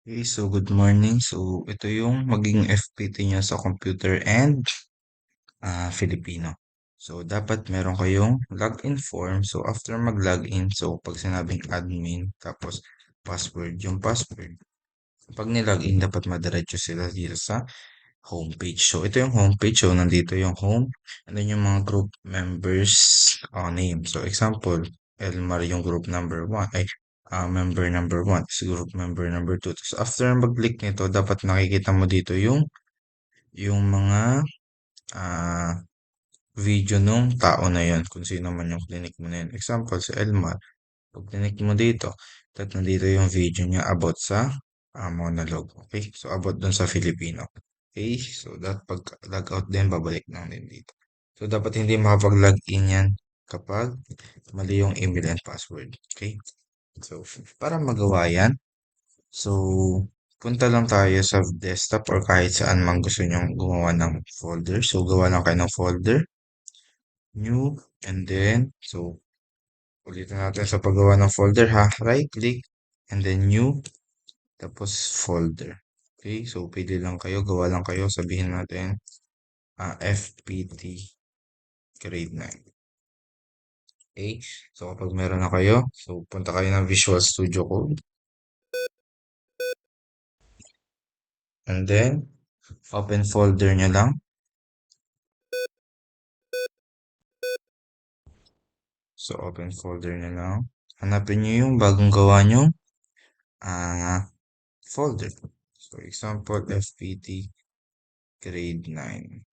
Okay, so good morning. So ito yung maging FPT niya sa computer and Filipino. So dapat meron kayong login form. So after mag-login, so pag sinabing admin, tapos password, yung password. Pag nilogin, dapat madiretso sila dito sa homepage. So ito yung homepage. So nandito yung home. And then yung mga group members name. So example, Elmar yung group number 1. Ay, member number 1 is group member number 2. So after mag-click nito, dapat nakikita mo dito yung mga ah, video nung tao na yon, kung sino man yung clinic mo na yun. Example, si Elmar. Pag clinic mo dito, at nandito yung video niya about sa monologue. Okay? So about dun sa Filipino. Okay? So that pag log out din, babalik lang din dito. So dapat hindi makapag-log in yan kapag mali yung email and password. Okay? So para magawa yan, so punta lang tayo sa desktop or kahit saan man gusto nyong gumawa ng folder. So gawa lang kayo ng folder, new, and then so ulitin natin sa paggawa ng folder ha. Right click and then new, tapos folder. Okay, so pili lang kayo, gawa lang kayo, sabihin natin FPT grade 9. Okay, so kapag meron na kayo, so punta kayo ng Visual Studio Code and then open folder nyo lang. So open folder nyo lang. Hanapin nyo yung bagong gawa nyo folder. So example FPT grade 9.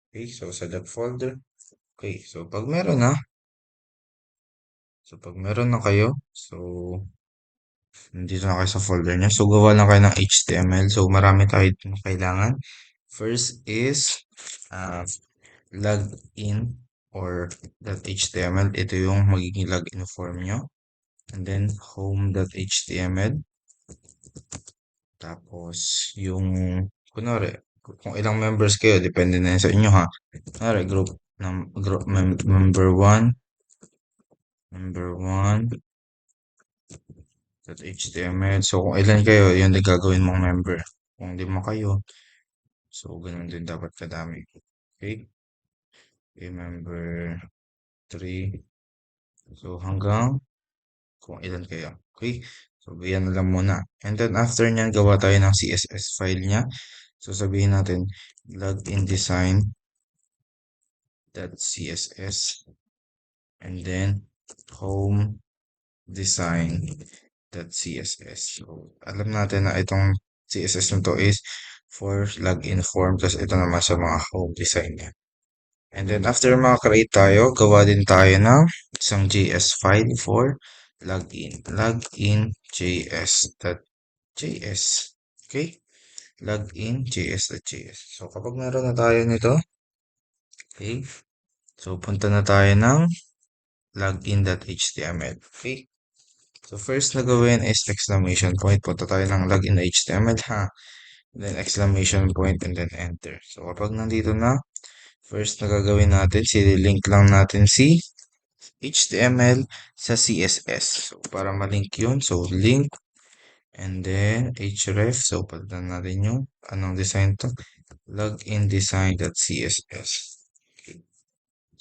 Okay, so select folder. Okay, so pag meron na kayo, so nandito na kayo sa folder niya. So gawa lang kayo ng HTML. So marami tayo na kailangan. First is uh, login or .html. Ito yung magiging login form nyo. And then home.html. Tapos yung kunwari, kung ilang members kayo, depende na yun sa inyo ha. Kunwari, group member 1, member 1, .html. So, kung ilan kayo, yun din gagawin mong member. Kung 5 kayo, so, ganun din dapat kadami. Okay? Okay, member 3. So, hanggang kung ilan kayo. Okay? So, yan na lang muna. And then, after nyan, gawa tayo ng CSS file niya. So, sabihin natin, logindesign.css and then home design.css. So, alam natin na itong CSS nito is for login form. Tapos ito naman sa mga home design niya. And then after maka-create tayo, gawa din tayo ng isang JS file for login. Login.js.js. Okay? Login.js.js. So kapag meron na tayo nito, okay? So punta na tayo ng login.html. Okay? So first na gawin is exclamation point. Punta tayo ng login.html ha. Then exclamation point and then enter. So kapag nandito na, first na gagawin natin, link lang natin si HTML sa CSS. So para malink yun, so link and then href. So palitan natin yung anong design to, logindesign.css. Okay.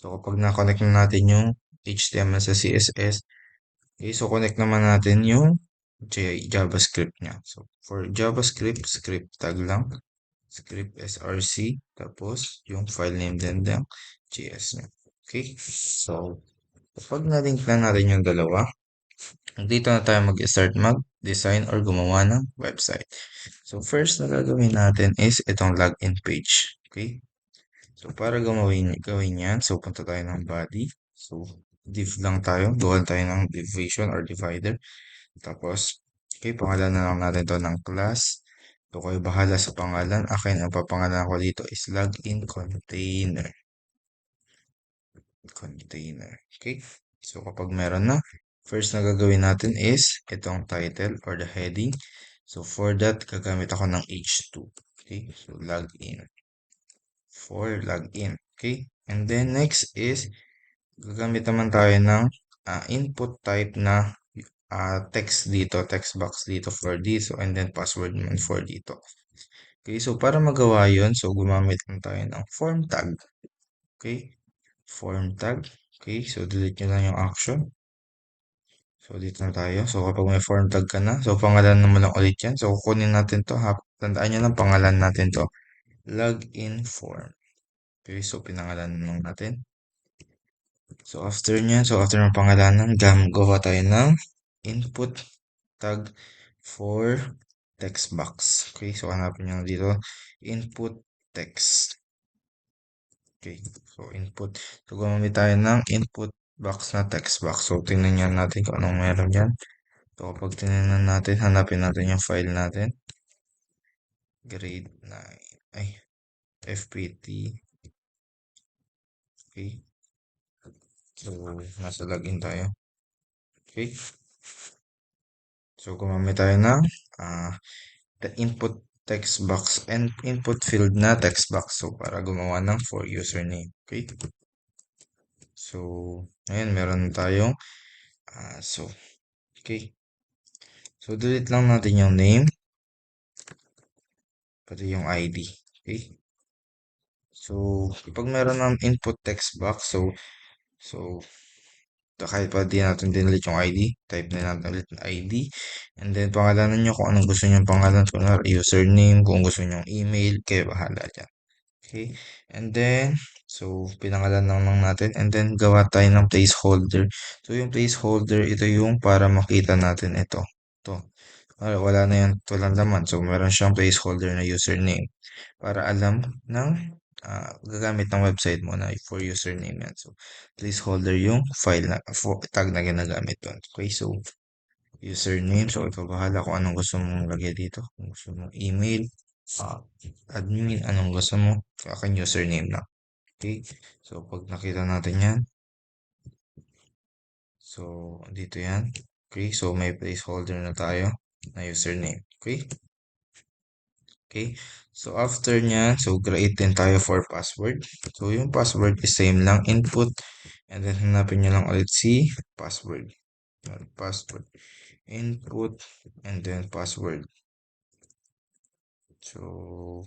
So kapag na-connect na natin yung HTML sa CSS, okay, so connect naman natin yung JavaScript niya. So for JavaScript, script tag lang, script src, tapos yung file name din ng JS niya. Okay, so kapag na-link na natin yung dalawa, dito na tayo mag-start mag-design or gumawa ng website. So first na gagawin natin is itong login page. Okay, so para gawin yan, so punta tayo ng body. So div lang tayo, gawan tayo ng division or divider. Tapos, okay, pangalan na lang natin to ng class. So, kayo bahala sa pangalan. Akin, ang papangalan ko dito is login container. Container. Okay? So, kapag meron na, first na gagawin natin is itong title or the heading. So, for that, gagamit ako ng h2. Okay? So, login. For login. Okay? And then, next is, gagamit naman tayo ng input type na text dito, text box dito for dito, and then password naman for dito. Okay, so para magawa yun, so gumamit lang tayo ng form tag. Okay, form tag. Okay, so delete nyo lang yung action. So dito na tayo. So kapag may form tag ka na, so pangalan naman lang ulit yan. So kukunin natin to ha. Tandaan nyo lang pangalan natin to. Login form. Okay, so pinangalan lang natin. So after nyan, so after ng pangalanan, gawa tayo ng input tag for text box. Okay, so hanapin nyo dito, input text. Okay, so input. So gumamit tayo ng input box na text box. So tingnan nyo natin kung anong meron dyan. So kapag tinignan natin, hanapin natin yung file natin. Grade 9. Ay, FPT. Okay. So, nasa login tayo. Okay. So, gumamit tayo ng the input text box and input field na text box. So, para gumawa ng for username. Okay. So, ngayon meron tayong okay. So, delete lang natin yung name pati yung ID. Okay. So, kapag meron ng input text box, so kahit pa di natin dinelete yung ID, type na natin ulit yung ID. And then, pangalanan nyo kung anong gusto nyo pangalan. Kung username, kung gusto nyo email, kayo bahala dyan. Okay? And then, so, pinangalan lang natin. And then, gawa tayo ng placeholder. So, yung placeholder, ito yung para makita natin ito. Ito. Wala na yan, walang laman. So, meron siyang placeholder na username para alam ng gagamit ng website mo na for username yan. So, placeholder yung file na, tag na ginagamit doon. Okay, so, username. So, ikaw bahala kung anong gusto mong lagay dito. Kung gusto mong email, uh, admin, anong gusto mo. So, akin username lang. Okay, so, pag nakita natin yan, so, dito yan. Okay, so, may placeholder na tayo na username. Okay. Okay, so after nyan, so create din tayo for password. So yung password is same lang, input, and then hanapin nyo lang ulit si password. Password, input, and then password. So,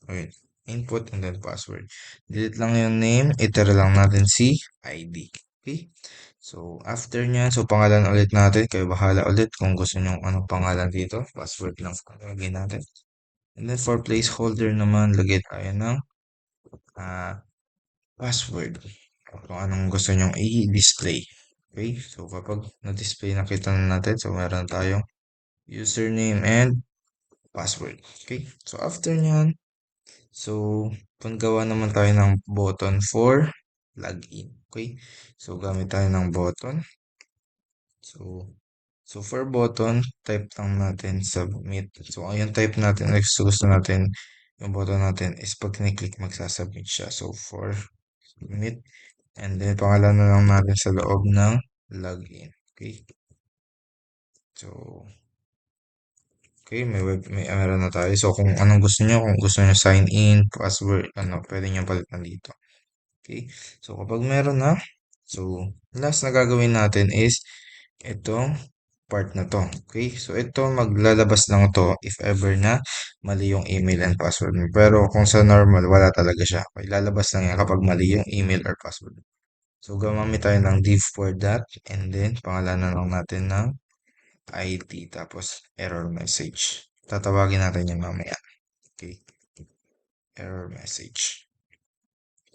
okay, input and then password. Delete lang yung name, itira lang natin si ID. Okay, so after nyan, so pangalan ulit natin, kayo bahala ulit kung gusto nyo anong pangalan dito. Password lang lagyan natin. And then for placeholder naman, lagay tayo ng password. Kung anong gusto nyong i-display. Okay? So, kapag na-display nakita na natin, so meron tayong username and password. Okay? So, after nyan, so, panggawa naman tayo ng button for login. Okay? So, gamit tayo ng button. So for button, type lang natin submit. So, yung type natin, gusto natin, yung button natin is pag click magsasubmit siya. So, for submit. And then, pangalan na lang natin sa loob ng login. Okay. So, okay, may meron na tayo. So, kung anong gusto nyo, kung gusto nyo sign in, password, pwede nyo palitan dito. Okay. So, kapag meron na, so, last na gagawin natin is, itong part na to. Okay? So, ito, maglalabas lang to if ever na mali yung email and password mo. Pero, kung sa normal, wala talaga siya. Okay? Lalabas lang yan kapag mali yung email or password. So, gamamit tayo ng div for that. And then, pangalanan lang natin ng ID. Tapos, error message. Tatawagin natin yan mamaya. Okay? Error message.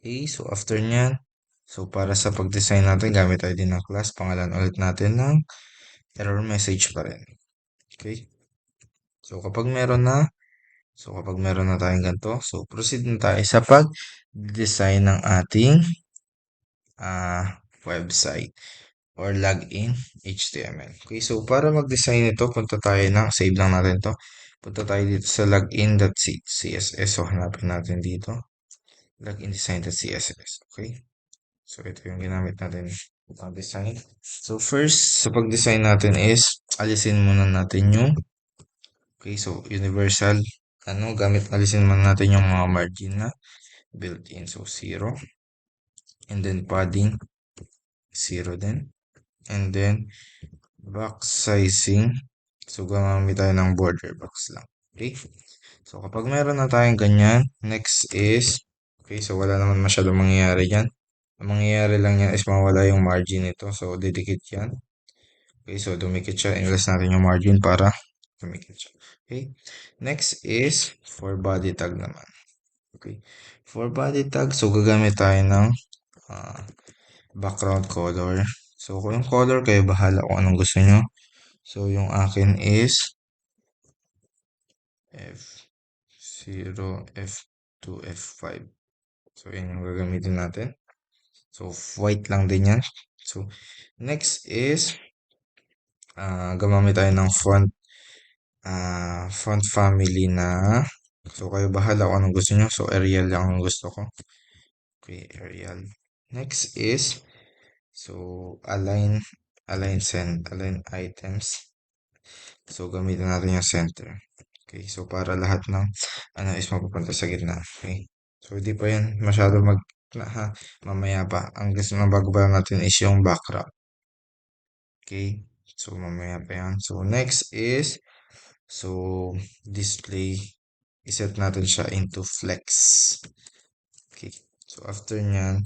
Okay? So, after nyan, so, para sa pag-design natin, gamit tayo din ng class. Pangalan ulit natin ng error message pa rin. Okay? So, kapag meron na tayong ganito, so, proceed na tayo sa pag-design ng ating website or login HTML. Okay, so para mag-design ito, punta tayo save lang natin to. Punta tayo dito sa login.css. So, hanapin natin dito. Logindesign.css. Okay. So, ito yung ginamit natin pang design. So, first, sa pag-design natin is, alisin muna natin yung, okay, so, universal, alisin muna natin yung mga margin na built-in. So, 0. And then, padding, 0 din. And then, box sizing. So, gumamit tayo ng border box lang. Okay? So, kapag meron na tayong ganyan, next is, okay, so wala naman masyadong mangyayari dyan. Ang mangyayari lang yan is mawala yung margin nito. So, didikit yan. Okay, so dumikit siya. Inless natin yung margin para dumikit siya. Okay? Next is for body tag naman. Okay. For body tag, so gagamit tayo ng ah, background color. So, kung yung color kayo, bahala kung anong gusto nyo. So, yung akin is F0, F2, F5. So, yun yung gagamitin natin. So, white lang din yan. So, next is gumamit tayo ng font family na so kayo bahala kung anong gusto nyo. So, Arial lang ang gusto ko. Okay, Arial. Next is so align items. So, gamitin natin yung center. Okay, so para lahat ng ano is mapupunta sa gitna. Okay. So, hindi pa yan masyado mamaya pa. Ang gusto na bago ba natin is yung background. Okay. So, mamaya pa yan. So, next is so display. Iset natin siya into flex. Okay. So, after nyan,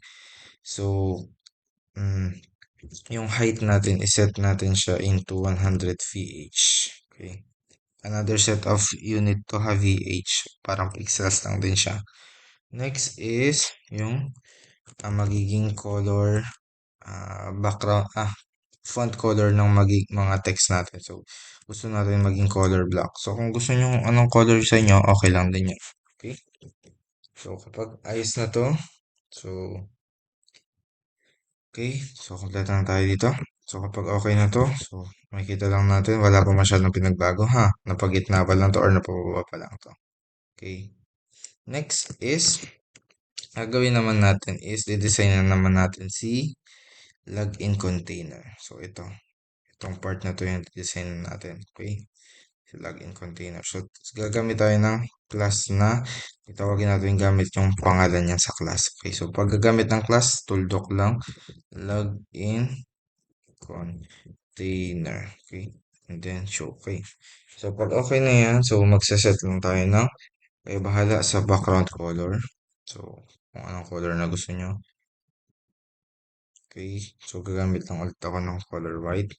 so mm, yung height natin, iset natin siya into 100 VH. Okay. Another set of unit to have VH. Parang pixels lang din siya. Next is yung magiging color background font color ng mga text natin. So, gusto natin maging color black. So, kung gusto nyo anong color sa inyo, okay lang din yan. Okay? So, kapag ayos na to, so, okay. So, complete na tayo dito. So, kapag okay na to, so, makikita lang natin, wala pa masyadong pinagbago, ha? Napagitna pa lang to or napababa pa lang to. Okay. Next is, gagawin naman natin is, didesign na naman natin si login container. So, itong part na to yung design natin. Okay. Si login container. So, gagamit tayo ng class na itawagin natin gamit yung pangalan niyan sa class. Okay. So, pag gagamit ng class, tuldok lang login container. Okay. And then show. Okay. So, pag okay na yan, so magsaset lang tayo ng bahala sa background color. So, kung anong color na gusto nyo. Okay. So, gagamit lang ulit ako ng color white.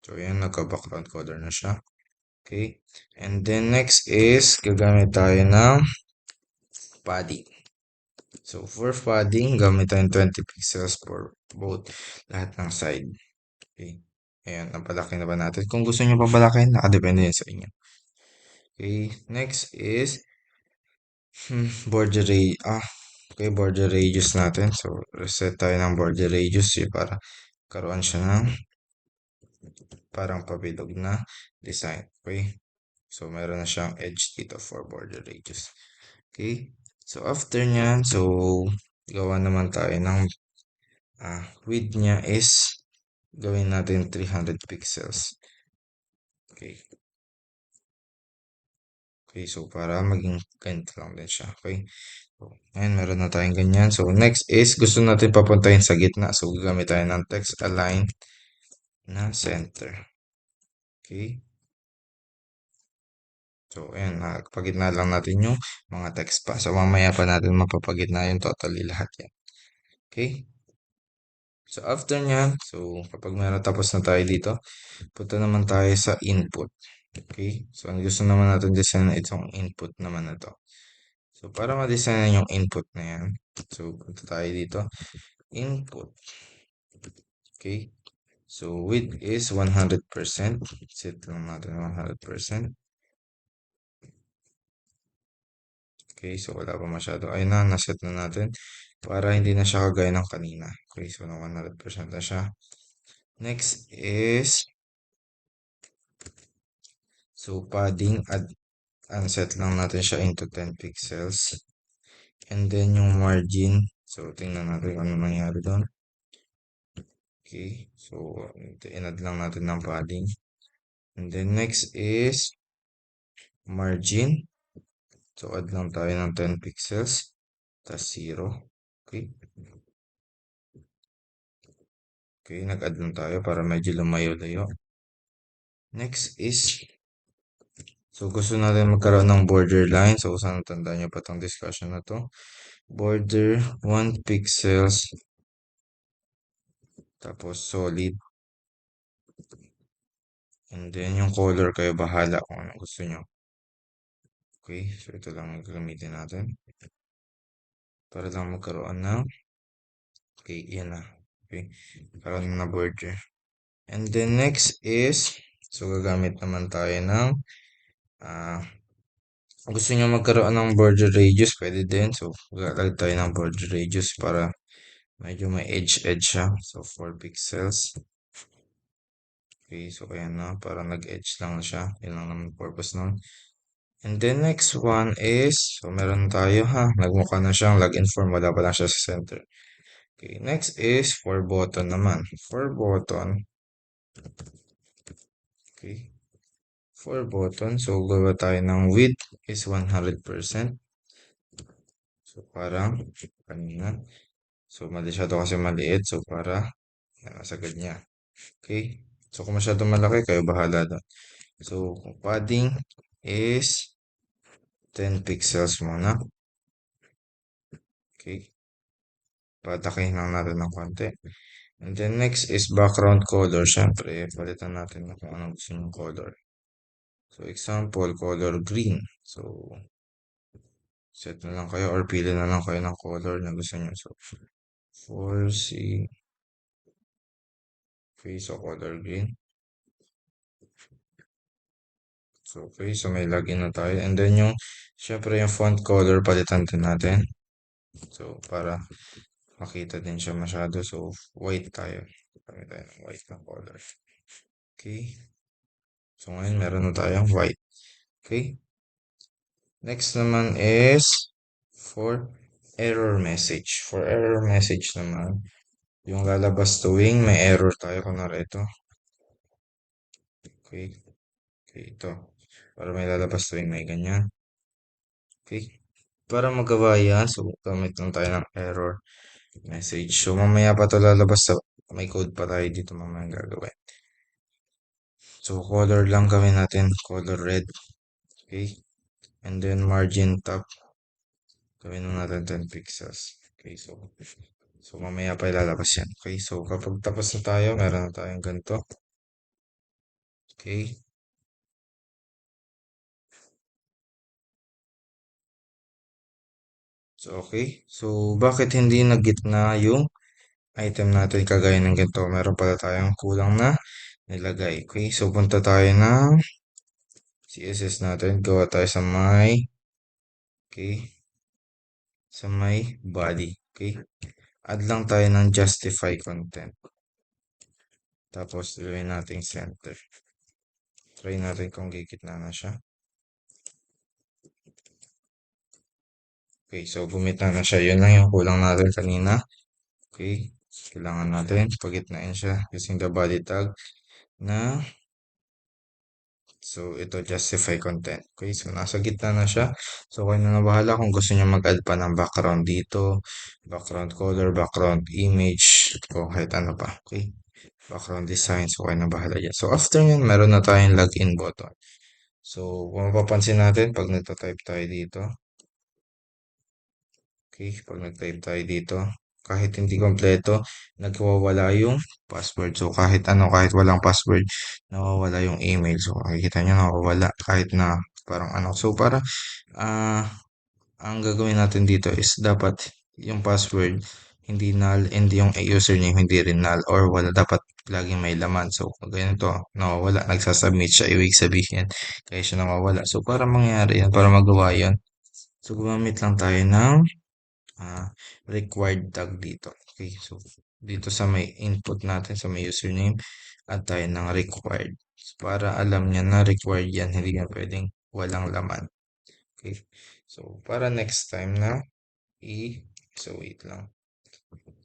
So, yan. Nagka-background color na siya. Okay. And then, next is, gagamit tayo ng padding. So, for padding, gamit tayo 20 pixels for both lahat ng side. Okay. Ayan, napalaki na ba natin? Kung gusto nyo papalaki, nakadepende yan sa inyo. Okay. Next is, okay, border radius natin. So, reset tayo ng border radius para karoon siya ng parang pabilog na design. Okay. So, meron na siyang edge dito for border radius. Okay. So, after nyan, so, gawa naman tayo ng width niya is gawin natin 300 pixels. Okay. Okay, so para maging ganito lang din siya. Okay. So, ngayon, meron na tayong ganyan. So, next is, gusto natin papuntahin sa gitna. So, gagamit tayo ng text align na center. Okay. So, ayan, pagitna lang natin yung mga text pa. So, mamaya pa natin mapapagitna yung totally lahat yan. Okay. So, after nyan, so, kapag meron tapos na tayo dito, punta naman tayo sa input. Okay. So, ang gusto naman natin design na itong input naman na to. So, para ma-design yung input na yan, so, punta tayo dito. Input. Okay. So, width is 100%. Set lang natin 100%. Okay. So, wala pa masyado. Ayun na, naset na natin. Para hindi na siya kagaya ng kanina. Okay. So, na 100% na siya. Next is, so, padding. Unset lang natin siya into 10 pixels. And then, yung margin. So, tingnan natin kung ano nangyari doon. Okay. So, inad lang natin ng padding. And then, next is margin. So, add lang tayo ng 10 pixels. Tas 0. Okay. Okay, nag-add lang tayo para medyo lumayo-layo. Next is, so gusto natin magkaroon ng borderline. So, sana tandaan nyo pa itong discussion na to. Border 1 pixels, tapos solid. And then, yung color kayo bahala kung ano gusto nyo. Okay, so ito lang ang gagamitin natin. Para lang magkaroon ng, okay, yan na. Okay, karoon na border. And then next is, so gagamit naman tayo ng, ah, gusto nyo magkaroon ng border radius, pwede din. So, gagalagay tayo ng border radius para medyo may edge-edge siya. So, 4 pixels. Okay, so ayan na. Para nag-edge lang siya. Yun lang naman purpose nun. And then next one is, so meron tayo ha. Nagmukha na siyang login form. Wala pa lang siya sa center. Okay, next is for button naman. For button, okay. For button, so gawa tayo ng width is 100%. So parang kanina. So masyado kasi maliit. So para nasa ganyan. Okay. So kung masyado malaki, kayo bahala doon. So padding is 10 pixels muna. Okay. Patakin lang natin ng konti. And then next is background color. Siyempre, palitan natin na kung anong gusto nyong color. So example, color green. So set na lang kayo or pili na lang kayo ng color na gusto nyo. So 4C. Okay, so color green. So okay, so may login na tayo. And then yung, syempre yung font color palitan din natin. So para makita din siya masyado. So white tayo. Kami tayo ng white na color. Okay. So ngayon meron na tayong white. Okay. Next naman is for error message. For error message naman, yung lalabas tuwing may error tayo. Kunwari ito. Okay. Okay, ito. Para may lalabas tuwing may ganyan. Okay. Para magawa yan, so gamit lang tayo ng error message. So mamaya pa ito lalabas sa may code pa tayo dito mamaya gagawin. So color lang gawin natin, color red. Okay. And then margin top, gawin lang natin 10 pixels. Okay, so mamaya pa ilalabas yan. Okay, so kapag tapos na tayo, meron na tayong ganito. Okay. So, okay. So, bakit hindi nag-gitna yung item natin kagaya ng ganito? Meron pala tayong kulang na nilagay. Okay, so punta tayo ng CSS natin. Gawa tayo sa may, okay, sa may body. Okay, add lang tayo ng justify content. Tapos, gawin natin center. Try natin kung gigitna na siya. Okay, so gumita na siya. Yun lang yung kulang natin kanina. Okay, kailangan natin pagitnain siya using the body tag na, so ito justify content. Okay, so nasa gitna na siya. So kayo na bahala kung gusto niyo mag-add pa ng background dito, background color, background image, o kahit ano pa. Okay, background design. So kayo na bahala dyan. So after yun, meron na tayong login button. So kung mapapansin natin, pag nagta-type tayo dito, okay, pag nag-type tayo dito, kahit hindi kompleto, nagwawala yung password. So, kahit ano, kahit walang password, nawawala yung email. So, makikita nyo, nawawala kahit na parang ano. So, para, ah, ang gagawin natin dito is dapat yung password hindi null, hindi yung username, hindi rin null, or wala, dapat laging may laman. So, pag ganito, nawawala, nagsasubmit siya, ibig sabihin, kaya siya nawawala. So, para mangyari yan, para magawa yan, so, gumamit lang tayo ng required tag dito. Okay, so dito sa may input natin, sa may username, add tayo ng required. So, para alam niya na required yan, hindi na pwedeng walang laman. Okay, so para next time na so wait lang.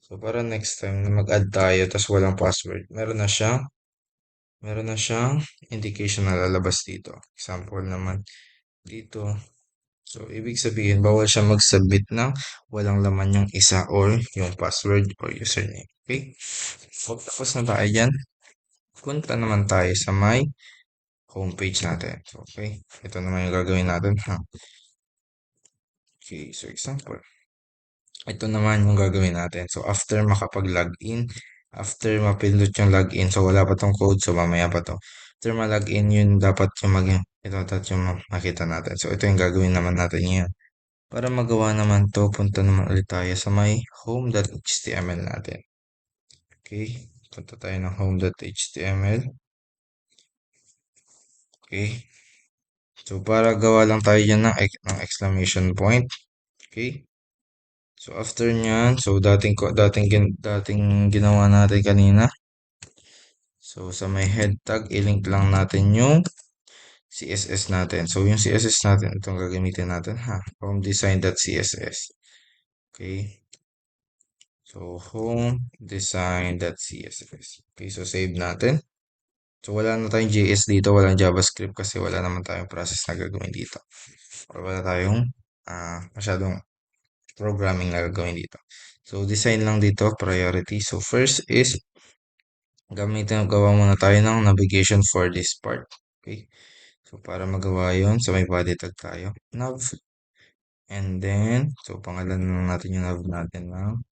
So para next time na mag-add tayo tapos walang password, meron na siyang indication na lalabas dito. Example naman dito, So, ibig sabihin, bawal siya mag-submit ng walang laman yung isa or yung password or username. Okay? So, tapos na tayo dyan. Punta naman tayo sa my homepage natin. So, okay. Ito naman yung gagawin natin. Ha? Okay. So, example. Ito naman yung gagawin natin. So, after makapag-login, after mapindot yung login, so wala pa tong code, so mamaya pa to. After ma-login, yun dapat yung ito dapat yung makita natin. So, ito yung gagawin naman natin ngayon. Para magawa naman to, punta naman ulit tayo sa my home.html natin. Okay, punta tayo ng home.html. Okay, so para gawa lang tayo dyan ng exclamation point. Okay, so after nyan, so dating ginawa natin kanina. So sa may head tag, i-link lang natin yung CSS natin. So yung CSS natin, itong gagamitin natin ha. Homedesign.css. Okay. So homedesign.css. Okay, so save natin. So wala na tayong JS dito, walang JavaScript kasi wala naman tayong process na gagawin dito. Or wala tayong masyadong programming na gagawin dito. So design lang dito, priority. So first is gawa muna tayo ng navigation for this part. Okay. So para magawa yon, so may body tag tayo. Nav. And then, so pangalan lang natin yung nav natin lang.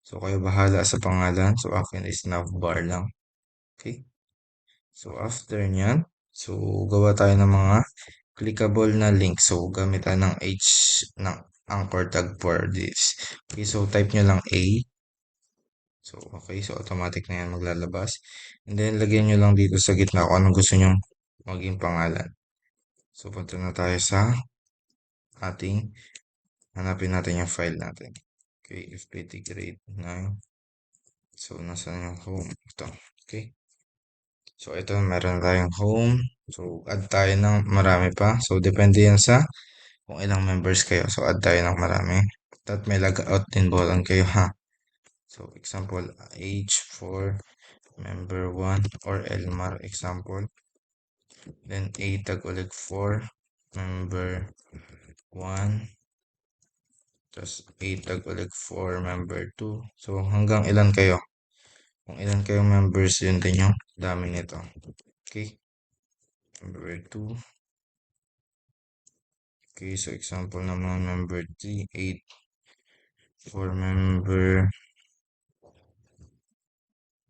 So kayo bahala sa pangalan. So akin is navbar lang. Okay. So after nyan, so gawa tayo ng mga clickable na link. So gamit tayo ng ng anchor tag for this. Okay, so type nyo lang A. So okay, so automatic na yan maglalabas. And then lagyan nyo lang dito sa gitna kung anong gusto nyo maging pangalan. So punta na tayo sa ating, hanapin natin yung file natin. Okay, fpt grade 9. So nasa yung home. Ito. Okay. So ito, meron tayong home. So add tayo ng marami pa. So depende yan sa kung ilang members kayo. So add tayo ng marami. At may logout din button kayo ha. So example, H4 member 1 or Elmar example. Then A tag ulit 4 member 1. Tapos A tag ulit 4 member 2. So hanggang ilan kayo. Kung ilan kayong members, yun din yung dami nito. Okay. Member 2. Okay, so example naman member 3, 8 for member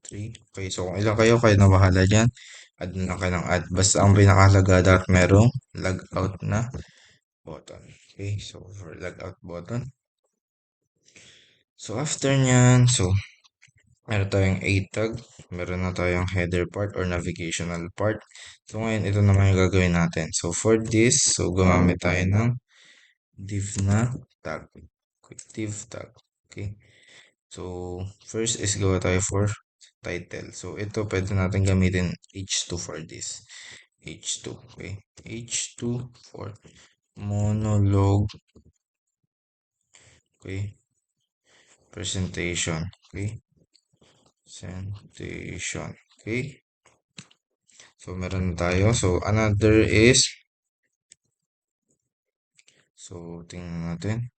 3. Okay, so kung ilan kayo, kayo na bahala dyan. Add na lang kayo ng add. Basta ang pinakahalaga dapat merong logout na button. Okay, so for logout button. So after nyan, so meron tayong A tag, meron na tayong header part or navigational part. So ngayon, ito naman yung gagawin natin. So for this, so gumamit tayo ng div na tag. Div tag. Okay. So first is gawa tayo for title. So ito pwede natin gamitin H2 for this. H2. Okay. H2 for monologue. Okay. Presentation. Okay. Presentation. Okay. So meron tayo. So another is, so tingnan natin.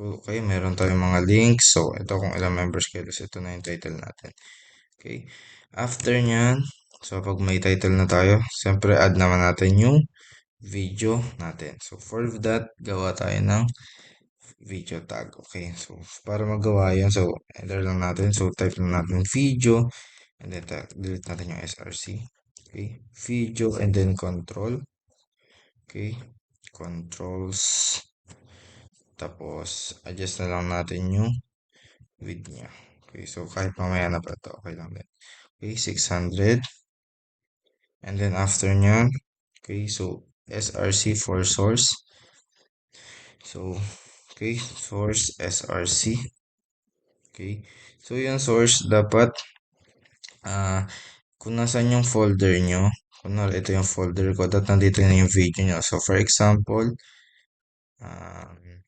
Okay, meron tayong mga links. So ito kung ilang members kayo. So ito na yung title natin. Okay. After nyan, so pag may title na tayo, siyempre add naman natin yung video natin. So for that, gawa tayo ng video tag. Okay. So para magawa yan, so enter lang natin. So type lang natin video and then delete natin yung src. Okay. Video and then control. Okay. Controls. Tapos adjust na lang natin yung width niya. Okay. So kahit mamaya na pa ito, okay lang din. Okay. 600. And then after nyan, okay, so src for source. So, okay, source src. Okay, so yung source dapat, kung nasan yung folder nyo, kunwari ito yung folder ko, dapat nandito na yung video nyo. So, for example, um,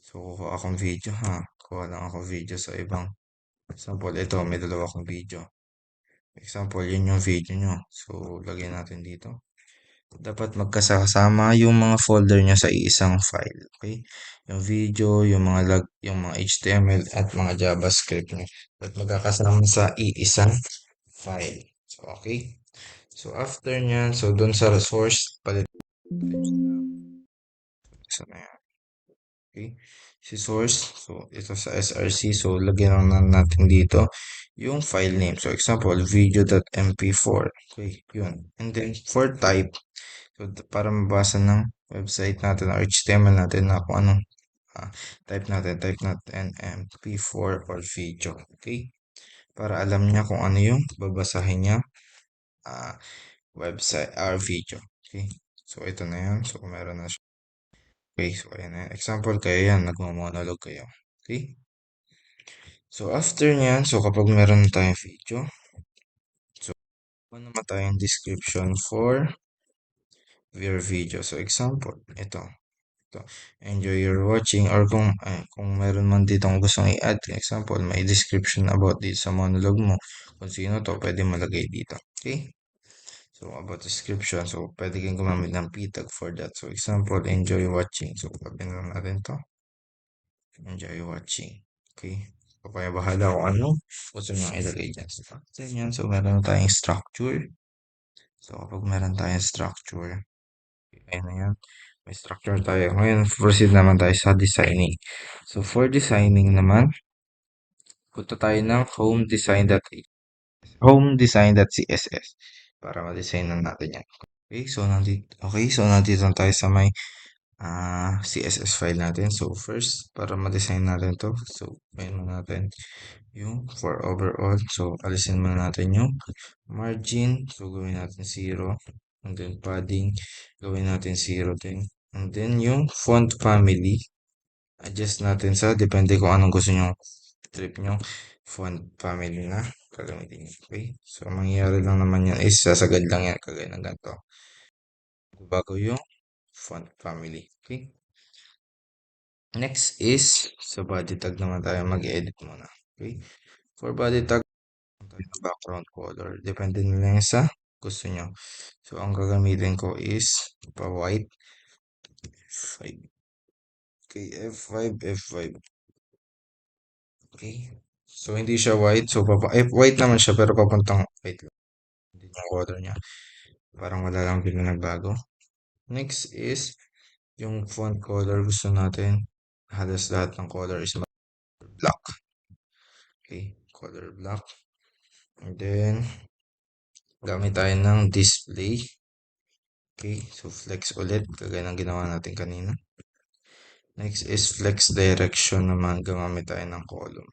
so kuha akong video ha. Kuha lang ako video sa ibang, example, ito, may dalawa akong video. Example, yun yung video nyo. So, lagyan natin dito. dapat magkasama yung mga folder niya sa iisang file. Okay? Yung video, yung mga yung mga HTML at mga JavaScript niya. Dapat magkakasama sa iisang file. So, okay? So, after niyan, so doon sa source, palit sa na yan. Okay? Si source, so ito sa SRC, so lagyan lang natin dito yung file name. So, example, video.mp4. Okay, yun. And then, for type, so, para mabasa ng website natin or HTML natin na kung anong type natin MP4 or video. Okay? Para alam niya kung ano yung babasahin niya ah, website or video. Okay? So, ito na yan. So, meron na siya. Okay, so ayan na. Example kayo yan. Nagmamonolog kayo. Okay? So, after niyan, so kapag meron na tayong video, so, ano naman tayong description for your video. So, example, ito. Ito. Enjoy your watching or kung meron man ditong gustong i-add, example, may description about dito sa monologue mo. Kung sino to, pwede malagay dito. Okay? So, about description. So, pwede kang gumamit ng p-tag for that. So, example, enjoy watching. So, pwede lang natin to. Enjoy watching. Okay? So, kaya bahala kung ano gusto nyo ilagay dyan. So, after yan, so, meron na tayong structure. So, kapag meron tayong structure, ayan na yan. May structure tayo. Ngayon, proceed naman tayo sa designing. So, for designing naman, punta tayo ng homedesign.css para ma-design na natin yan. Okay, so nandito na tayo sa may CSS file natin. So, first, para ma-design natin to, so, ayun mo natin yung for overall. So, alisin muna natin yung margin. So, gawin natin 0. And then, padding, gawin natin 0 din. And then, yung font family, adjust natin sa depende kung anong gusto nyo trip nyo font family na gagamitin nyo. Okay? So, ang mangyayari lang naman yan is sasagad lang yan kagaya ng ganito. Bago yung font family. Okay? Next is sa body tag naman tayo mag-edit muna. Okay? For body tag, tayo ng background color. Depende na lang sa gusto nyo. So, ang gagamitin ko is pa-white. F5. Okay, F5, F5. Okay. So, hindi siya white. So, white naman siya pero papuntang white lang. Hindi yung color niya. Parang wala lang pinagbago. Next is yung font color gusto natin. Halos lahat ng color is black. Okay, color black. And then, gamit tayo ng display. Okay, so flex ulit. Kagaya ng ginawa natin kanina. Next is flex direction naman. Gamit tayo ng column.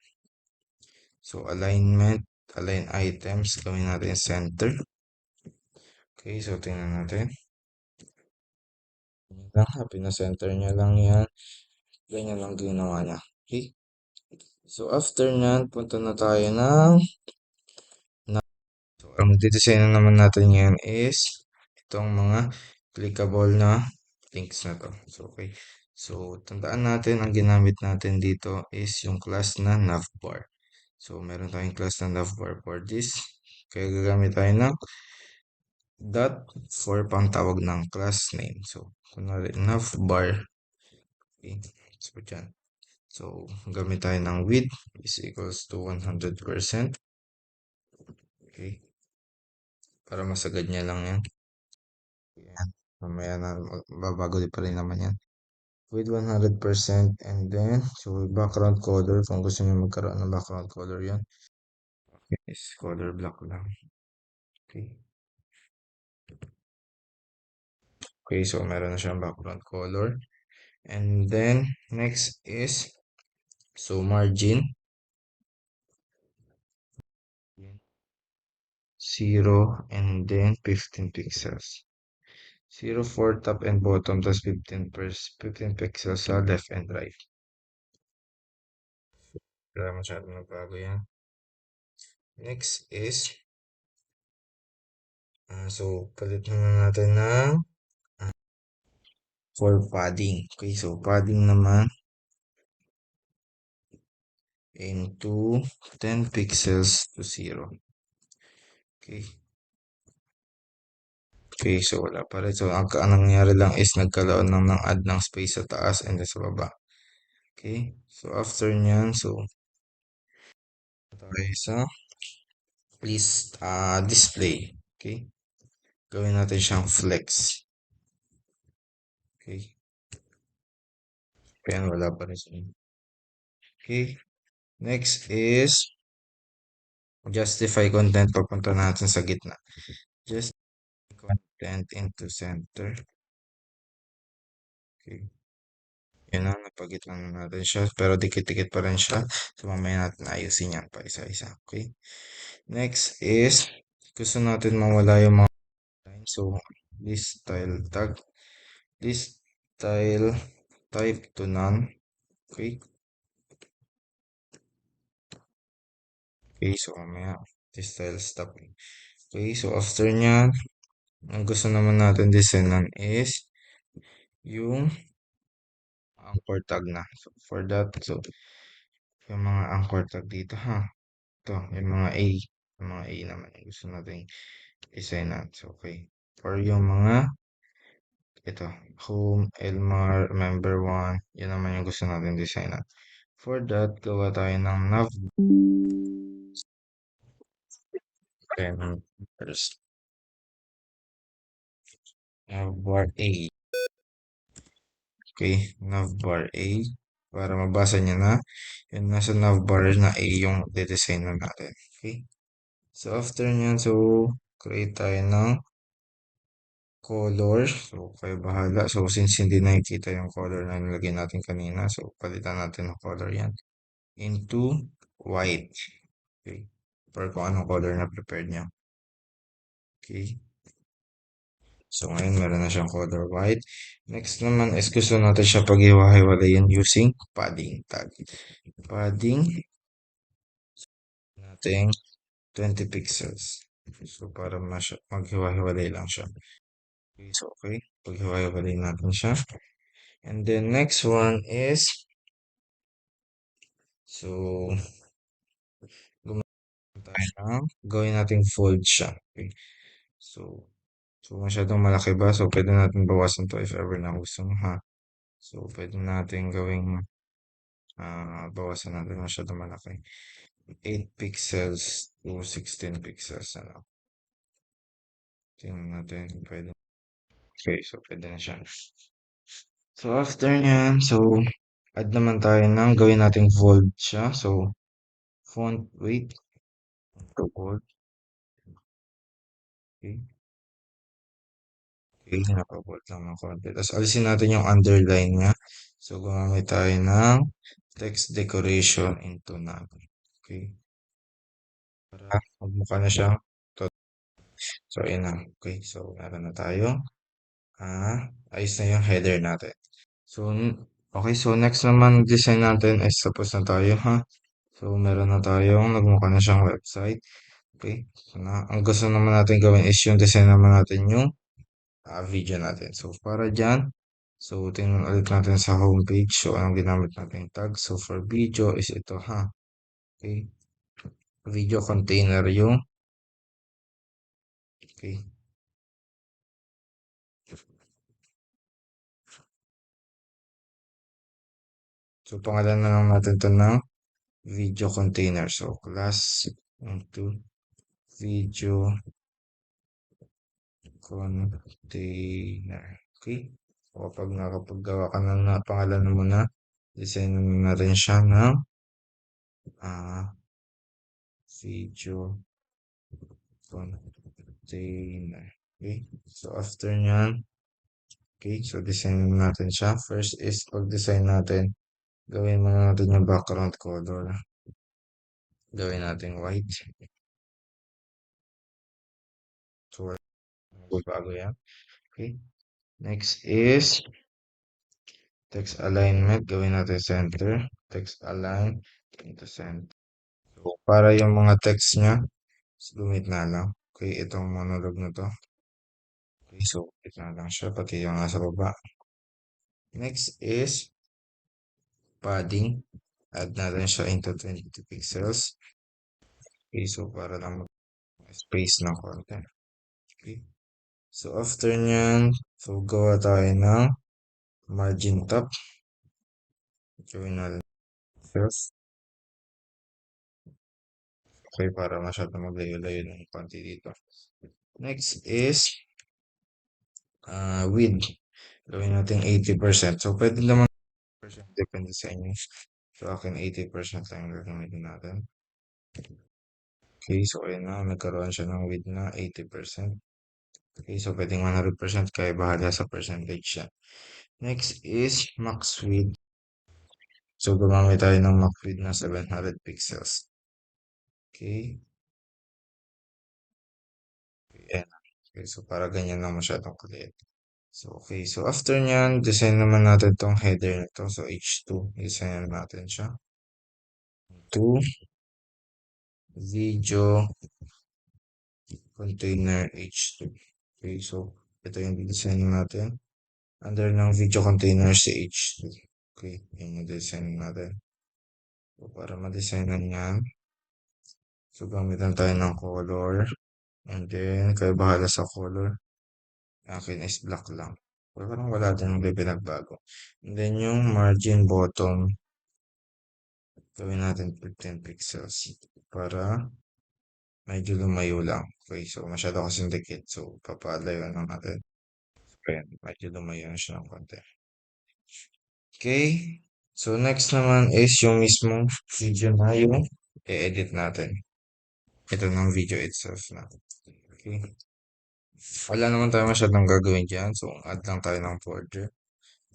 So, alignment. Align items. Gawin natin center. Okay, so tingnan natin. Pinacenter niya lang yan. Ganyan lang ginawa niya. Okay? So, after nyan, punta na tayo ng so, ang didesign na naman natin ngayon is itong mga clickable na links na to. So, okay. So, tandaan natin, ang ginamit natin dito is yung class na navbar. So, meron tayong class na navbar for this. Kaya gagamit tayo ng dot for pangtawag ng class name. So, kunwari navbar. Okay. So, dyan. So, gamit tayo ng width is equals to 100%. Okay. Para masagad niya lang yan. Yan. Mamaya na, babago din pa rin naman yan. With 100% and then, so background color, kung gusto niyo magkaroon ng background color yan. Okay, is color black lang. Okay. Okay, so meron na siyang background color. And then, next is, so margin. 0 and then 15 pixels. 0 for top and bottom, tas 15 pixels sa left and right. Wala masyadong nagbago yan. Next is, so palit naman natin ng for padding. Okay, so padding naman into 10 pixels to 0. Okay. Okay, so wala pa rin. So, ang nangyari lang is nagkaroon ng add ng space sa taas and then sa baba. Okay, so after nyan, so tayo sa list display. Okay, gawin natin siyang flex. Okay, kaya wala pa rin siya. Okay, next is justify content. Papunta natin sa gitna. Just content into center. Okay. Yun na, napagitna na natin siya. Pero dikit-dikit pa rin siya. So, mamaya natin ayusin yan pa isa-isa. Okay. Next is, gusto natin mawala yung mga lines. So, this style tag. This style type to none. Okay. Okay, so mamaya, this style stop. Okay, so after nyan, ang gusto naman natin designan is yung anchor tag na. So, for that, so, yung mga anchor tag dito ha. Ito, yung mga A. Yung mga A naman yung gusto natin designan. So, okay. Or yung mga, ito, home, Elmar, member 1. Yan naman yung gusto natin designan. For that, gawa tayo ng then, first, navbar A. Okay, navbar A. Para mabasa niya na, yung nasa navbar na A yung de-design na natin. Okay. So, after nyan, so, create tayo ng color. So, kayo bahala. So, since hindi nakikita yung color na nilagay natin kanina, so, palitan natin ng color yan. Into white. Okay. For kung anong color na prepared nyo. Okay. So, ngayon meron na siyang color white. Next naman is gusto natin siya paghiwa-hiwalayin using padding tag. Padding natin 20 pixels. So, para maghiwa-hiwalay lang siya. Okay, so, okay. Paghiwa-hiwalay natin siya. And then next one is, so, gumamit tayo ng, gawin natin fold siya. Okay. So masyadong malaki ba? So, pwede natin bawasan to if ever na gusto mo, ha? So, pwede natin gawing, bawasan natin masyadong malaki. 8 pixels to 16 pixels, ano? Tingnan natin kung pwede. Okay, so pwede na siya. So, after nyan, so, add naman tayo ng gawin nating fold siya. So, font weight to bold. Okay. Okay, nakabold lang ng konti. Tapos, alisin natin yung underline niya. So, gumamit tayo ng text decoration into none. Okay. Para magmukha na siyang tot. So, ayun na. Okay. So, meron na tayo. Ayos na yung header natin. So, okay. So, next naman design natin is tapos na tayo, ha? So, meron na tayong nagmukha na siyang website. Okay. So, ang gusto naman natin gawin is yung design naman natin yung video natin. So, para dyan, so, tingnan ulit natin sa homepage. So, anong ginamit natin tag. So, for video is ito, ha? Okay. Video container yung, okay. So, pangalan na lang natin to ng video container. So, class into video container. Okay. So, kapag nakapaggawa ka na pangalan mo na, design na natin siya ng video container. Okay. So, after nyan, okay. So, design natin siya. First is, pag-design natin, gawin muna natin yung background color. Gawin natin white. So, bago yan. Okay. Next is text alignment. Gawin natin center. Text align into center. So, para yung mga text niya, lumit na lang. Okay, itong monologue na to. Okay, so, ito na lang siya, pati yung nasa baba. Next is padding. Add natin siya into 22 pixels. Okay, so para lang mag-space ng konti. Okay. So, after nyan, so gawa tayo ng margin top. Gawin natin first. Okay, para masyado maglayo-layo ng konti dito. Next is width. Gawin natin 80%. So, pwede naman 80%. Depende sa inyo. So, akin 80% lang yung gagamitin natin. Okay, so ayun na. Nagkaroon siya ng width na 80%. Okay, so pwedeng 100% kaya bahala sa percentage siya. Next is max width. So, gumamit tayo ng max width na 700 pixels. Okay. Ayan. Okay, so para ganyan lang masyadong kulit. So, okay. So, after nyan, design naman natin tong header na to. So, H2. Design natin siya. 2, video, container, H2. Okay, so, ito yung design natin. Under ng video container si H2. Okay, yun yung design natin. So, para ma-designan yan, so, gamitan tayo ng color. And then, kayo bahala sa color. Akin is black lang. Parang wala din may pinagbago. And then, yung margin bottom, gawin natin 15 pixels para medyo lumayo lang. Okay, so masyado kasing dikit. So, papalayo lang natin. Ayan, medyo lumayo na siya ng konti. Okay, so next naman is yung mismong video na yung i-edit natin. Ito ng video itself na. Okay, wala naman tayo masyadong gagawin dyan. So, add lang tayo ng folder.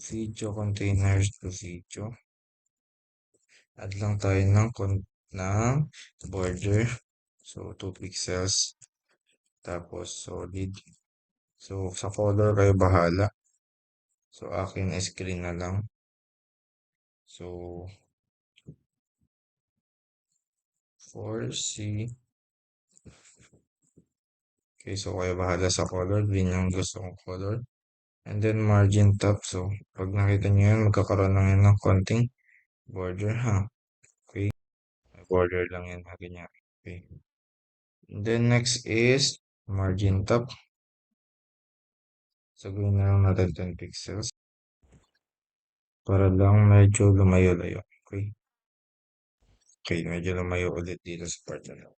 Video containers to video. Add lang tayo ng border. So, 2 pixels. Tapos, solid. So, sa color kayo bahala. So, akin is green na lang. So, 4C. Okay, so kayo bahala sa color. Green yung gusto kong color. And then, margin top. So, pag nakita nyo yan, magkakaroon lang yan ng konting border, ha? Okay, may border lang yan, ha? Ganyan. Okay. And then, next is margin top. So, gawin na lang natin 10 pixels. Para lang medyo lumayo-layo. Okay. Okay, medyo lumayo ulit dito sa part na lang.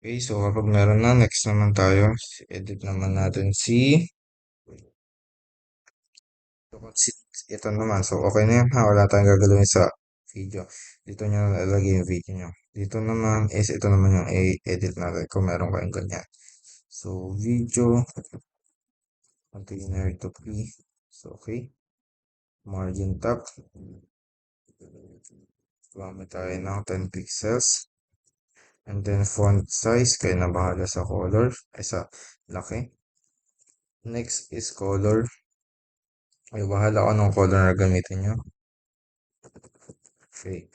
Okay, so kapag meron na, next naman tayo. Edit naman natin ito naman. So, okay na yan ha. Wala tayong gagawin sa video. Dito nyo nalalagay yung video nyo. Dito naman is ito naman yung edit natin kung meron kayong ganyan. So, video container to be. So, okay. Margin top. Gamit tayo ng 10 pixels. And then font size, kayo na bahala sa color, ay sa laki. Next is color. Ay, bahala ko anong color na gamitin nyo. Okay.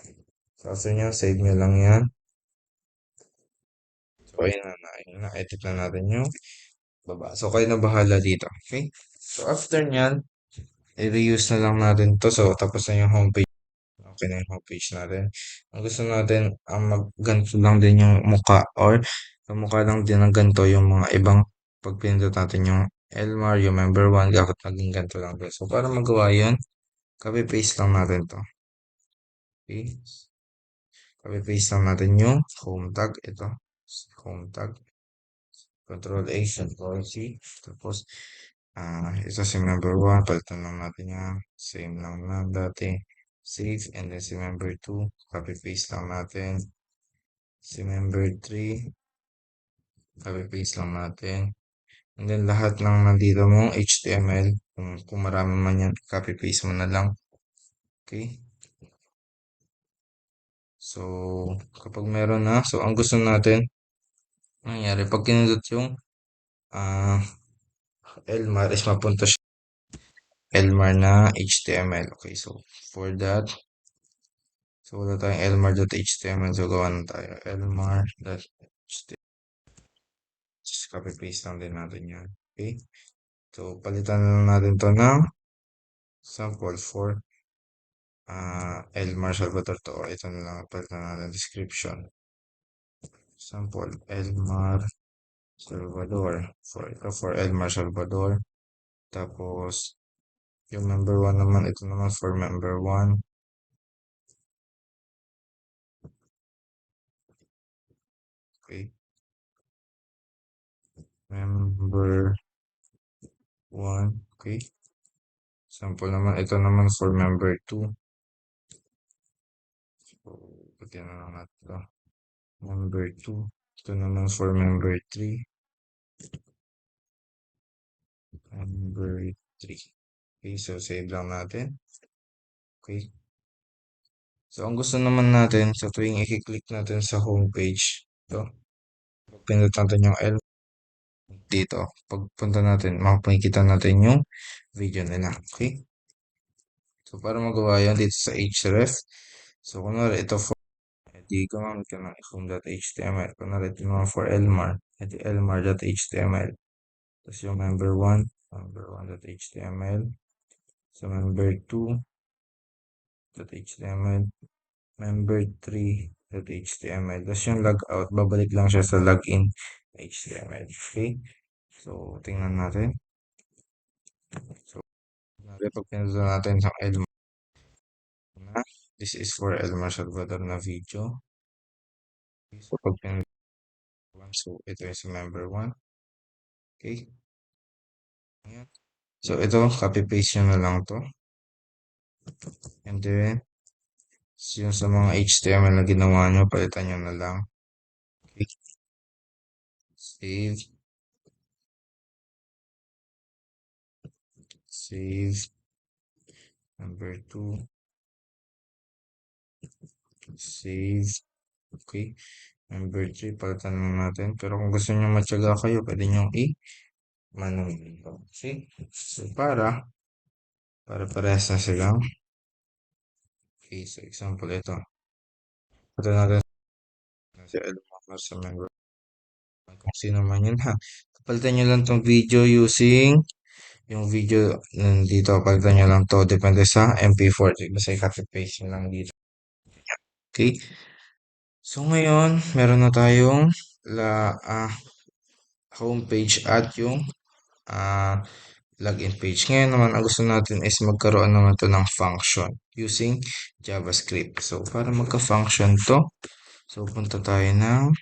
So, after nyo, save nyo lang yan. So, ayun na, edit na natin yung baba. So, kayo na bahala dito. Okay? So, after nyan, i-reuse na lang natin to. So, tapos na yung homepage. Okay na yung homepage natin. Ang gusto natin, ang magganto lang din yung mukha or ang mukha lang din ng ganito yung mga ibang pag pinindot natin yung Elmar, yung member 1, dapat maging ganito lang din. So, para magawa yun, copy-paste lang natin to. Okay? Copy-paste lang natin yung home tag. Ito. Home tag. Control A, Control C. Tapos, ito si member 1. Palitan lang natin yan. Same lang na dati. Save. And then si member 2. Copy-paste lang natin. Si member 3. Copy-paste lang natin. And then, lahat ng nandito mong HTML. Kung marami man yan, copy-paste mo na lang. Okay? So, kapag meron na, so ang gusto natin, nangyari, pag kinindot yung ah, Elmar is mapunta siya Elmar na HTML. Okay, so for that, so wala tayong elmar.html. So gawa na tayo. Elmar.html. Just copy paste lang din natin yan. Okay. So palitan na lang natin to ng sample for Elmar Salvador to. Ito na lang palitan natin description. Sample Elmar Salvador. For Elmar Salvador. Tapos, yung member 1 naman, ito naman for member 1. Okay. Member 1. Okay. Sample naman, ito naman for member 2. So, pagyan na lang natin ito. Member 2. Ito naman for member 3. Member 3. Okay, so save lang natin. Okay. So, ang gusto naman natin sa tuwing i-click natin sa homepage, ito, pindot natin yung L dito. Pagpunta natin, makikita natin yung video nila. Okay? So, para magawa yan dito sa href. So, kunwari ito for edi gumamit ka ng home.html. Kunwari ito naman for Elmar. Edi elmar.html. Tapos yung member 1, member1.html. So, member 2.html. Member 3.html. Tapos yung logout, babalik lang siya sa login HTML. Okay? So, tingnan natin. So, pag pinunta natin sa Elmar na, this is for Elmar Salvador na video. Okay, so, pag pinunta, so, ito yung sa member 1. Okay? Ayan. So, ito, copy-paste nyo na lang to. And then, yung sa mga HTML na ginawa nyo, palitan nyo na lang. Okay? Save. Save. Number 2. Save. Okay. Number 3, palitan lang natin. Pero kung gusto nyo matyaga kayo, pwede nyo i-manual. Okay. So, para parehas na silang. Okay. So, example ito. Ito natin si Elmar sa member. Kung sino man yun ha. Palitan nyo lang tong video using yung video nandito. Palitan nyo lang to. Depende sa MP4. Basta i-copy-paste nyo lang dito. Okay. So, ngayon, meron na tayong homepage at yung ah, login page. Ngayon naman, ang gusto natin is magkaroon naman to ng function using JavaScript. So, para magka-function to, so punta tayo ng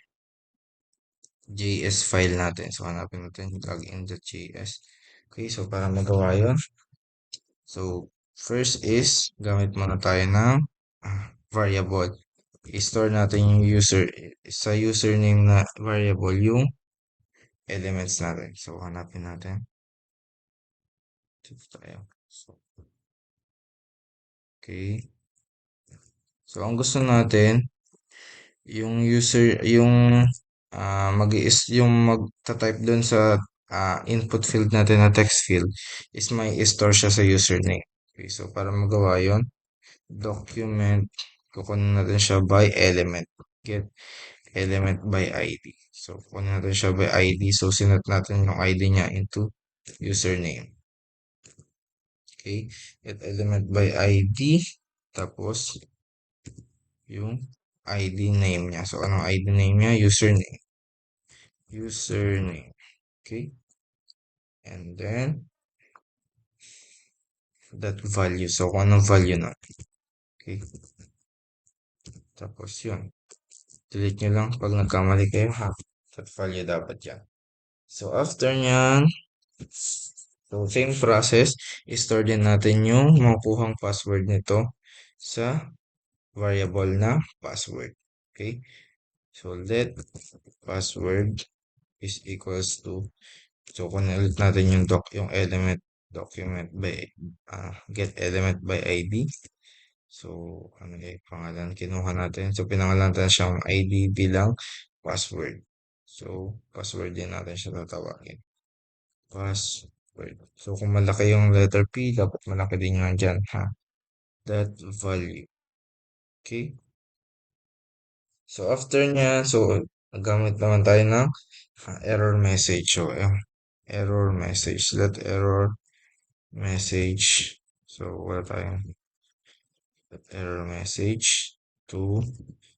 JS file natin. So, hanapin natin login.js. Okay, so para magawa yun, so first is gamit muna tayo ng variable. I-store natin yung sa username na variable yung elements natin. So, hanapin natin. Dito tayo. So, okay. So, ang gusto natin, yung magta-type doon sa input field natin na text field is may store siya sa username. Okay, so para magawa yon, document, kukunin natin siya by element. Get element by ID. So, kukunin natin siya by ID. So, sinet natin yung ID niya into username. Okay, get element by ID. Tapos, yung ID name niya. So, anong ID name niya? Username. Username. Okay. And then, that value. So, kung anong value na. Okay. Tapos, yun. Delete nyo lang pag nagkamali kayo, ha. That value dapat yan. So, after nyan, so, same process, i-store din natin yung makukuhang password nito sa variable na password. Okay. So, let password is equals to, so kung ulit natin yung yung element document by get element by ID. So, ano yung pangalan? Kinuha natin. So, pinangalan natin siyang ID bilang password. So, password din natin siya tatawagin. Password. So, kung malaki yung letter P, dapat malaki din yan dyan, ha? That value. Okay? So, after niya, so, nagamit naman tayo ng error message. So, error message. Let error message. So, wala tayong error message to.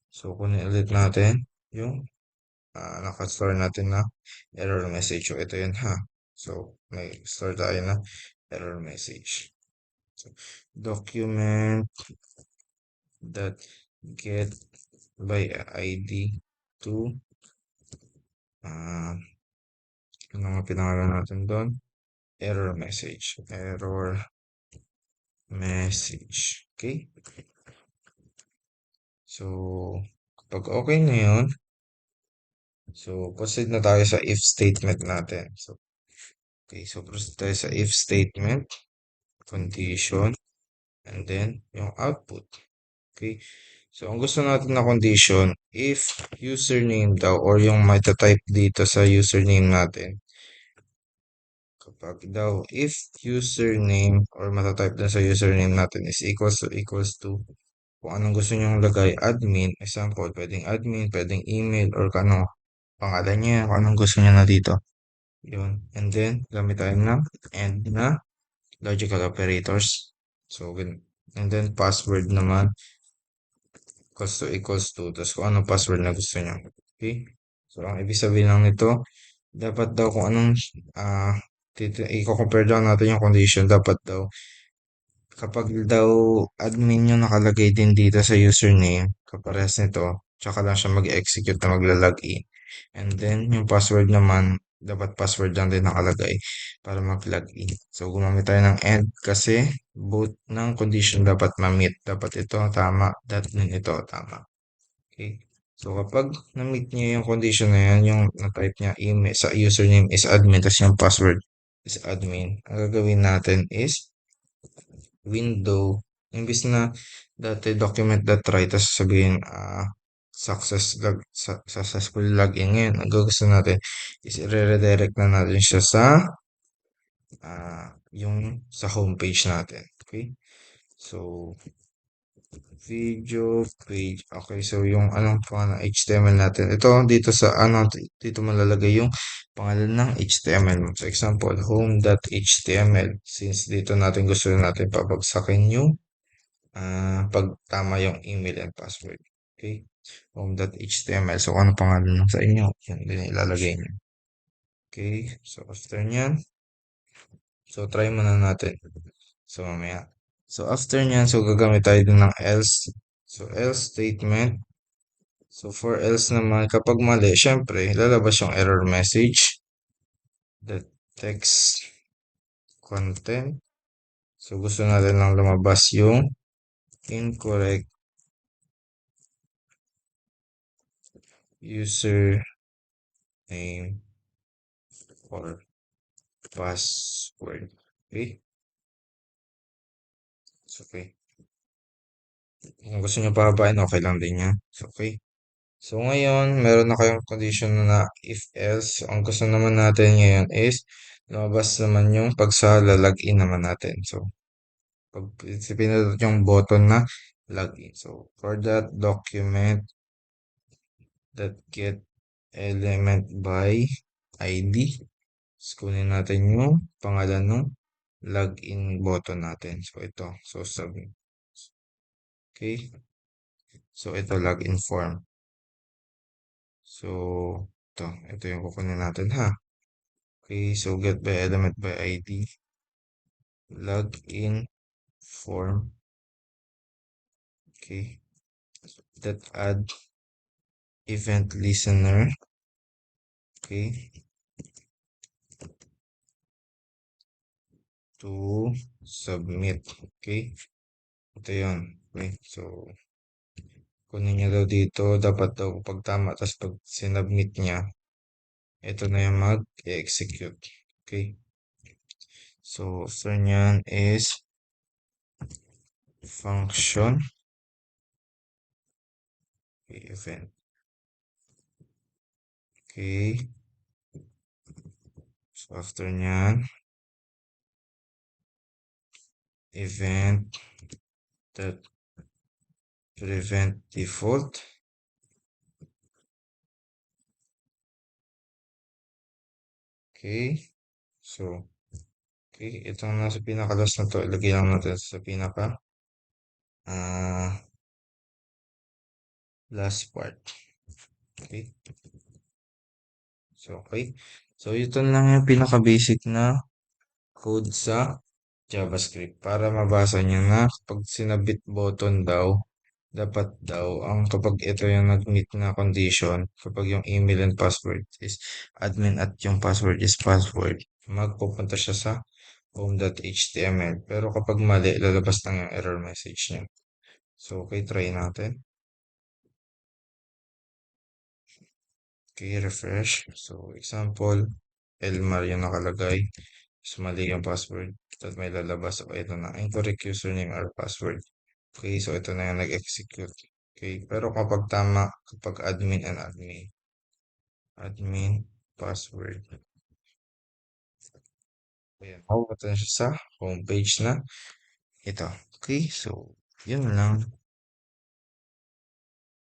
So, kunin ulit natin yung naka-store natin na error message. So, ito yun ha. So, may store tayo na error message. So, document that get by ID to uh, ano nga pinangalan natin doon? Error message. Error message. Okay? So, kapag okay na yun, so proceed na tayo sa if statement natin. So, okay, so proceed tayo sa if statement, condition, and then yung output. Okay? So, ang gusto natin na condition, if username daw or yung meta-type dito sa username natin, kapag daw if username or meta-type dun sa username natin is equals to kung anong gusto nyong lagay, admin, example, pwedeng admin, pwedeng email, or kung ano, pangalan niya, kung anong gusto niya na dito. Yun. And then, gamit tayo ng and na logical operators. So, and then password naman, equals to, tapos kung anong password na gusto niya. Okay? So, ang ibig sabihin lang nito, dapat daw kung anong, i-compare daw natin yung condition, dapat daw kapag daw admin yung nakalagay din dito sa username, kaparehas nito, tsaka lang siya mag-execute na magla-login. And then, yung password naman, dapat password lang din nakalagay para mag-login. So, gumamit tayo ng and kasi both ng condition dapat ma-meet. Dapat ito tama, that din ito tama. Okay? So, kapag na-meet niya yung condition na yan, yung na-type niya email sa username is admin, tapos yung password is admin, ang gagawin natin is window, imbis na dati document.try, tapos sabihin, successful login. Ngayon, ang gusto natin is i-redirect na natin siya sa, yung sa homepage natin. Okay? So, video page. Okay, so yung anong pangalan ng HTML natin. Ito, dito sa, dito malalagay yung pangalan ng HTML mo. So, example, home.html. Since dito natin gusto natin pabagsakin yung pag tama yung email and password. Okay? Home.html. So, ano pangalan nung sa inyo? Yan din ilalagay nyo. Okay? So, after nyan, so, try muna natin. So, mamaya. So, after nyan, so, gagamit tayo din ng else. So, else statement. So, for else naman, kapag mali, syempre, lalabas yung error message. The text content. So, gusto natin lang lumabas yung incorrect user name or password. Okay? So, okay. Kung gusto nyo pahabain, okay lang din yan. So, okay. So, ngayon, meron na kayong condition na if else. Ang gusto naman natin ngayon is lumabas naman yung pag sa login naman natin. So, pag pinindot yung button na login. So, for that document that get element by ID, kunin natin yung pangalan ng login button natin. So, ito. So, submit. Okay. So, ito login form. So, ito yung kukunin natin ha. Okay, so get by element by ID, login form. Okay, that add event listener. Okay, to submit. Okay, ito yun. Okay, so kunin niya daw dito, dapat daw pag tama, tapos pag sinubmit niya, ito na yung mag-execute. Okay, so after nyan is function. Okay, event. Okay, so after nyan, event that prevent default. Okay, so okay, itong nasa pinaka-last na to, ilagay lang natin sa pinaka last part. Okay, So, okay. So, ito lang yung pinaka-basic na code sa JavaScript para mabasa niyo na kapag sinabit button daw, dapat daw, ang kapag ito yung nag-meet na condition, kapag yung email and password is admin at yung password is password, magpupunta siya sa home.html. Pero kapag mali, lalabas lang yung error message niya. So, okay, try natin. Okay, refresh. So, example, Elmar yung nakalagay. So, mali yung password. Tapos may lalabas. So, ito na. Incorrect username or password. Okay, so ito na yung nag-execute. Okay, pero kapag tama, kapag admin and admin, password. Ayan, mapupunta na siya sa homepage na ito. Okay, so, yun lang.